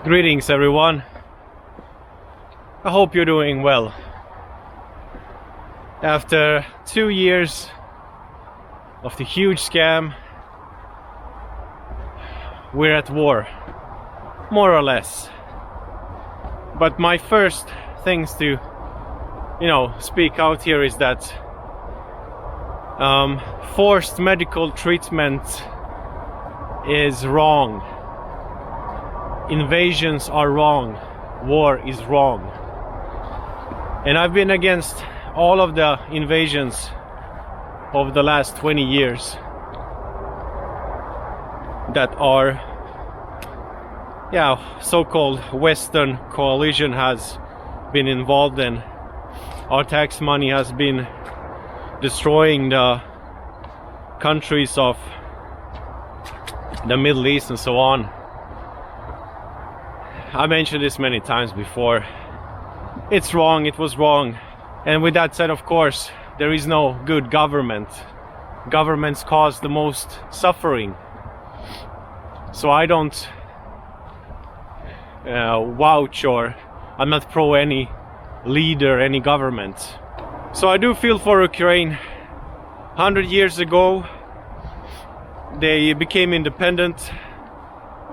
Greetings everyone. I hope you're doing well. After 2 years of the huge scam, we're at war, more or less. But my first things to, speak out here is that forced medical treatment is wrong. Invasions are wrong. War is wrong. And I've been against all of the invasions of the last 20 years that our so-called Western coalition has been involved in. Our tax money has been destroying the countries of the Middle East and so on. I mentioned this many times before. It's wrong, it was wrong. And with that said, of course, there is no good government. Governments cause the most suffering. So I don't vouch, or I'm not pro any leader, any government. So I do feel for Ukraine. 100 years ago they became independent,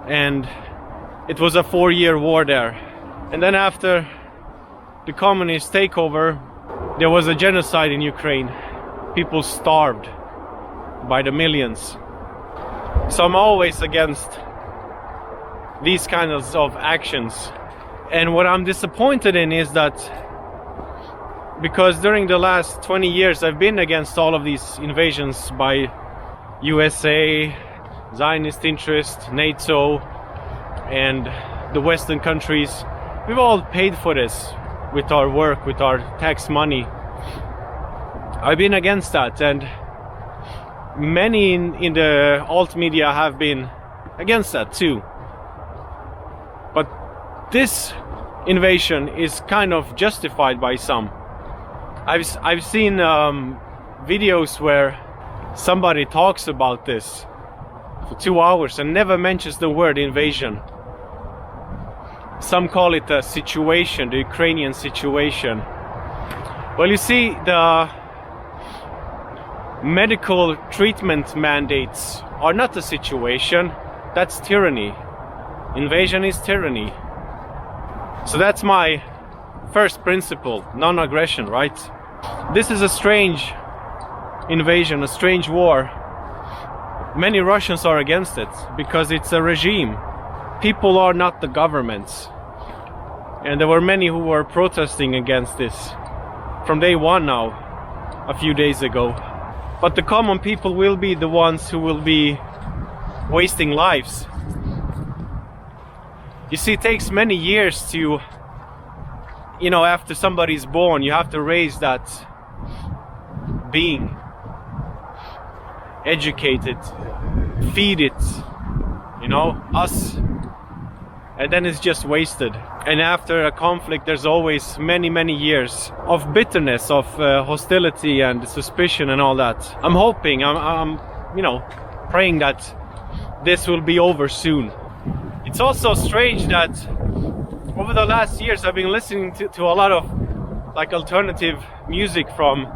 and it was a 4-year war there. And then after the communist takeover, there was a genocide in Ukraine. People starved by the millions. So I'm always against these kinds of actions. And what I'm disappointed in is that because during the last 20 years I've been against all of these invasions by USA, Zionist interest, NATO, and the Western countries. We've all paid for this with our work, with our tax money. I've been against that, and many in the alt media have been against that too. But this invasion is kind of justified by some. I've seen videos where somebody talks about this for 2 hours and never mentions the word invasion. Some call it a situation, the Ukrainian situation. Well, you see, the medical treatment mandates are not a situation, that's tyranny. Invasion is tyranny. So that's my first principle, non-aggression, right? This is a strange invasion, a strange war. Many Russians are against it because it's a regime. People are not the governments. And there were many who were protesting against this from day one now, a few days ago. But the common people will be the ones who will be wasting lives. You see, it takes many years to, after somebody's born, you have to raise that being, educate it, feed it, us. And then it's just wasted. And after a conflict, there's always many years of bitterness, of hostility and suspicion and all that. I'm hoping, I'm praying that this will be over soon. It's also strange that over the last years I've been listening to a lot of alternative music from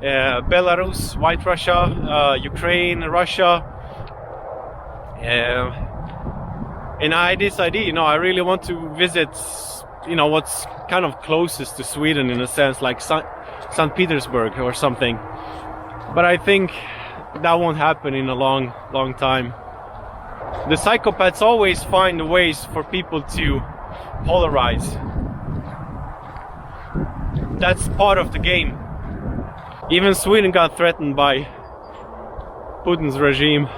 Belarus, White Russia, Ukraine, Russia. And I had this idea, I really want to visit, what's kind of closest to Sweden in a sense, like St. Petersburg or something. But I think that won't happen in a long time. The psychopaths always find ways for people to polarize. That's part of the game. Even Sweden got threatened by Putin's regime.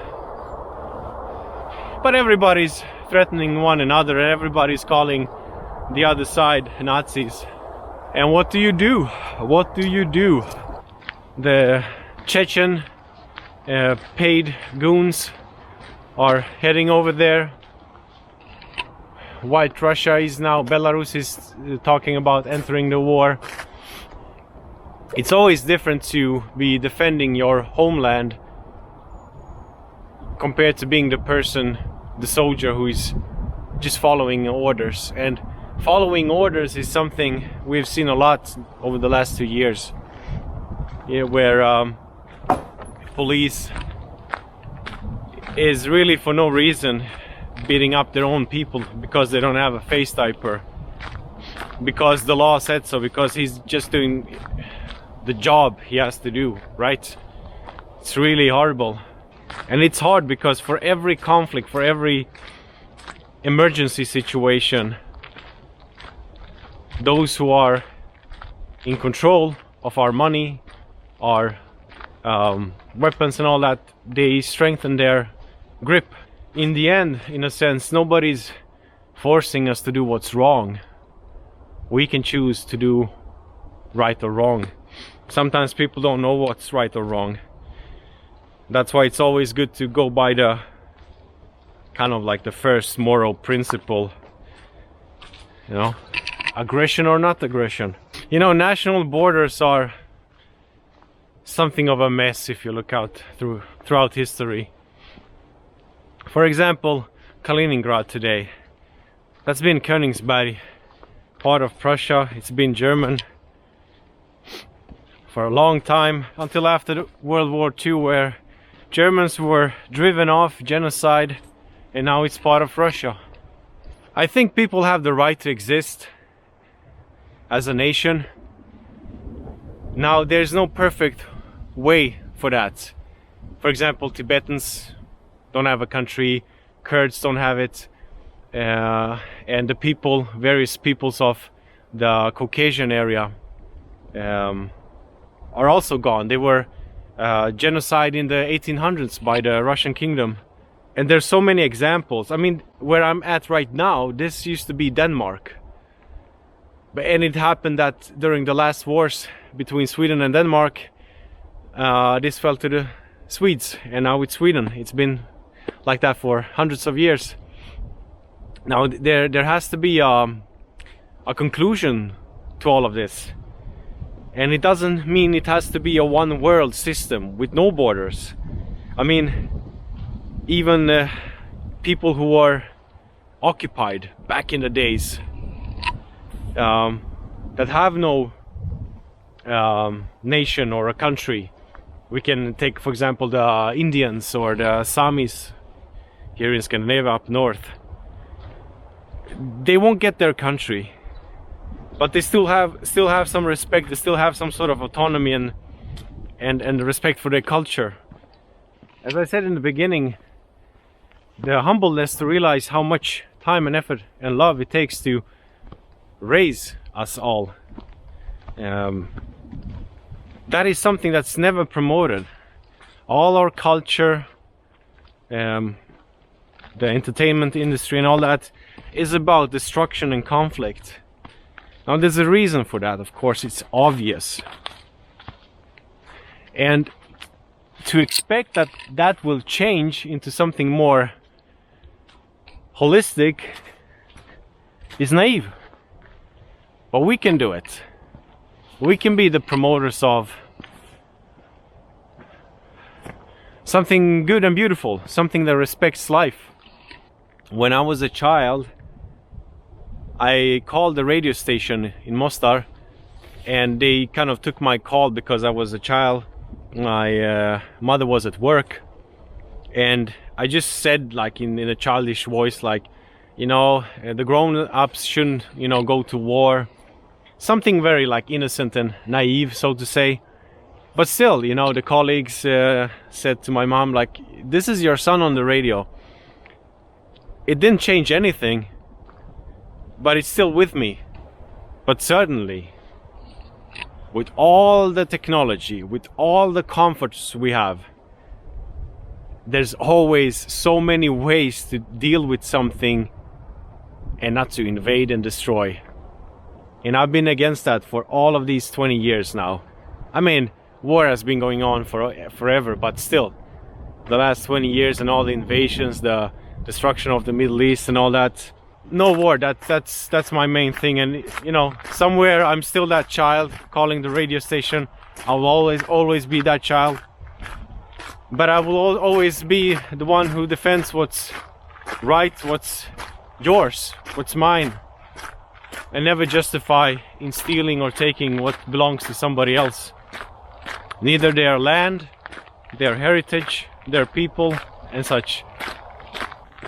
But everybody's threatening one another, and everybody's calling the other side Nazis. And what do you do? What do you do? The Chechen paid goons are heading over there. White Russia is now, Belarus is talking about entering the war. It's always different to be defending your homeland compared to being the person, the soldier who is just following orders. And following orders is something we've seen a lot over the last 2 years, where police is really for no reason beating up their own people because they don't have a face diaper, because the law said so, because he's just doing the job he has to do, right? It's really horrible. And it's hard because for every conflict, for every emergency situation, those who are in control of our money, our weapons and all that, they strengthen their grip. In the end, in a sense, nobody's forcing us to do what's wrong. We can choose to do right or wrong. Sometimes people don't know what's right or wrong. That's why it's always good to go by the kind of like the first moral principle, you know, aggression or not aggression. You know, national borders are something of a mess if you look out throughout history. For example, Kaliningrad today, that's been Königsberg, part of Prussia. It's been German for a long time, until after World War II, where Germans were driven off, genocide, and now it's part of Russia. I think people have the right to exist as a nation. Now, there's no perfect way for that. For example, Tibetans don't have a country, Kurds don't have it, and the people, various peoples of the Caucasian area are also gone. They were genocide in the 1800s by the Russian kingdom. And there's so many examples. I mean, where I'm at right now, this used to be Denmark. And it happened that during the last wars between Sweden and Denmark, this fell to the Swedes, and now it's Sweden. It's been like that for hundreds of years. Now there has to be a conclusion to all of this. And it doesn't mean it has to be a one world system with no borders. I mean, even people who were occupied back in the days, that have no nation or a country. We can take, for example, the Indians or the Samis here in Scandinavia up north. They won't get their country, but they still have some respect. They still have some sort of autonomy and respect for their culture. As I said in the beginning, the humbleness to realize how much time and effort and love it takes to raise us all. That is something that's never promoted. All our culture, the entertainment industry and all that is about destruction and conflict. Now there's a reason for that, of course, it's obvious. And to expect that that will change into something more holistic is naive. But we can do it. We can be the promoters of something good and beautiful, something that respects life. When I was a child, I called the radio station in Mostar, and they kind of took my call because I was a child. My mother was at work, and I just said, like in a childish voice, like, you know, the grown-ups shouldn't, you know, go to war. Something very like innocent and naive, so to say. But still, you know, the colleagues said to my mom, like, this is your son on the radio. It didn't change anything, but it's still with me. But certainly, with all the technology, with all the comforts we have, there's always so many ways to deal with something and not to invade and destroy. And I've been against that for all of these 20 years now. I mean, war has been going on for forever, but still, the last 20 years and all the invasions, the destruction of the Middle East and all that. No war, that's my main thing. And, you know, somewhere I'm still that child calling the radio station. I'll always be that child. But I will always be the one who defends what's right, what's yours, what's mine, and never justify in stealing or taking what belongs to somebody else. Neither their land, their heritage, their people, and such.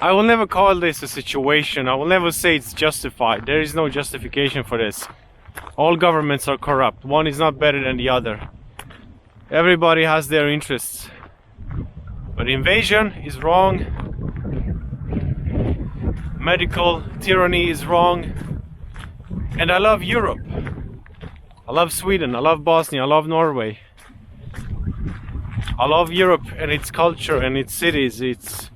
I will never call this a situation. I will never say it's justified. There is no justification for this. All governments are corrupt. One is not better than the other. Everybody has their interests. But invasion is wrong. Medical tyranny is wrong. And I love Europe. I love Sweden. I love Bosnia. I love Norway. I love Europe and its culture and its cities, its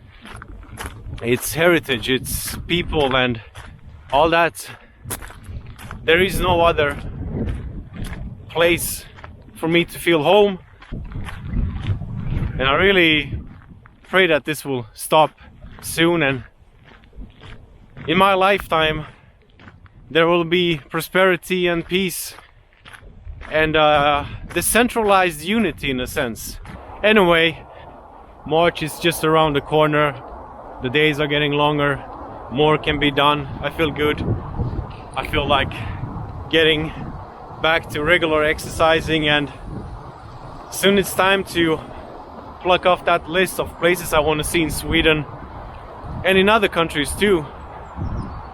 heritage, its people and all that. There is no other place for me to feel home. And I really pray that this will stop soon, and in my lifetime there will be prosperity and peace and decentralized unity in a sense. Anyway, March is just around the corner. The days are getting longer. More can be done. I feel good. I feel like getting back to regular exercising, and soon it's time to pluck off that list of places I want to see in Sweden and in other countries too.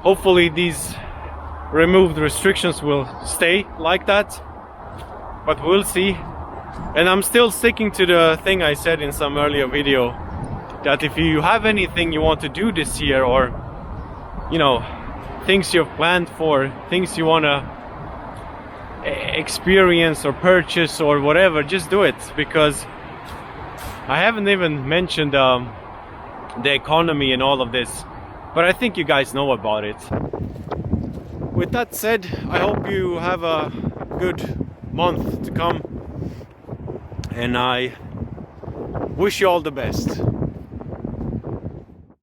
Hopefully these removed restrictions will stay like that, but we'll see. And I'm still sticking to the thing I said in some earlier video, that if you have anything you want to do this year, or you know, things you've planned for, things you want to experience or purchase or whatever, just do it. Because I haven't even mentioned the economy and all of this, but I think you guys know about it. With that said, I hope you have a good month to come, and I wish you all the best.